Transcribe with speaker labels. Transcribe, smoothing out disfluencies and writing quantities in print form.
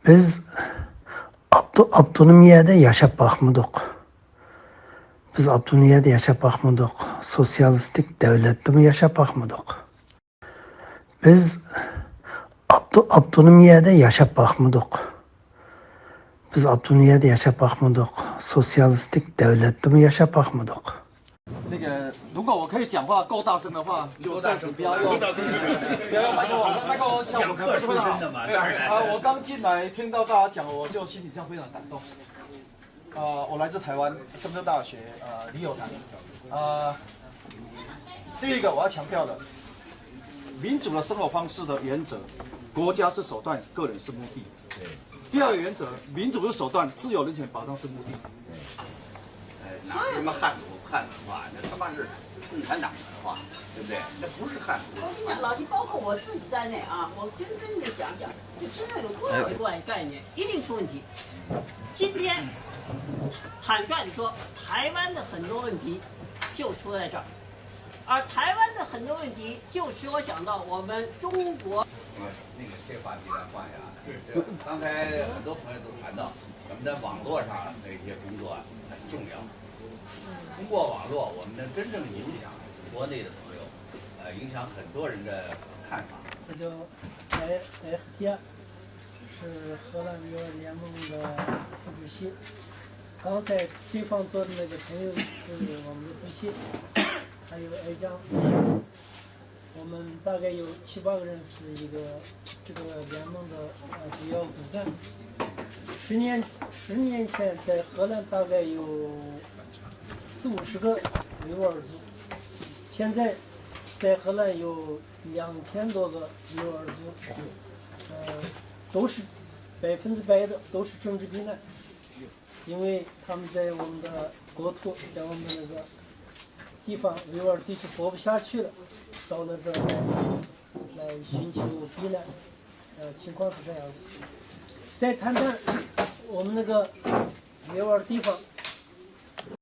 Speaker 1: Biz Abdunimiyada yaşab bakmadık. Biz Abdunimiyada yaşab bakmadık. Sosyalistik devlette mi yaşab bakmadık? Biz Abdunimiyada yaşab bakmadık. Biz Abdunimiyada yaşab bakmadık. Sosyalistik devlette mi yaşab bakmadık?
Speaker 2: 如果我可以讲话够大声的话，就暂时不要用麦克风，
Speaker 3: 讲课出身的嘛，当然。
Speaker 2: 我刚进来听到大家讲，我就心里上非常感动。我来自台湾政治大学李友堂。第一个我要强调的，民主的生活方式的原则，国家是手段，个人是目的。第二个原则，民主是手段，自由人权保障是目的。
Speaker 3: 哪什么汉文化，那他妈是共产党文化，对不对？那不是汉文化。
Speaker 4: 我跟你讲，老金，包括我自己在内啊，我真的想想，这真正有多少个概念，一定出问题。今天坦率地说，台湾的很多问题就出在这儿，而台湾的很多问题就使我想到我们中国。
Speaker 3: 那个这话题来换呀，刚才很多朋友都谈到，咱们在网络上的一些工作很重要。通过网络，我们能真正影响国内的朋友，影响很多人的看法。
Speaker 5: 我叫艾赫天，是荷兰维吾尔联盟的副主席。刚才对方坐的那个朋友是我们的主席，还有艾江。我们大概有7、8个人是这个联盟的主要骨干。10年前，在荷兰大概有40、50个维吾尔族，现在在荷兰有2000多个维吾尔族，都是100%的都是政治避难，因为他们在我们的国土，在我们那个地方维吾尔地区活不下去了，到了这儿来寻求避难，情况是这样的。再谈谈我们那个维吾尔地方。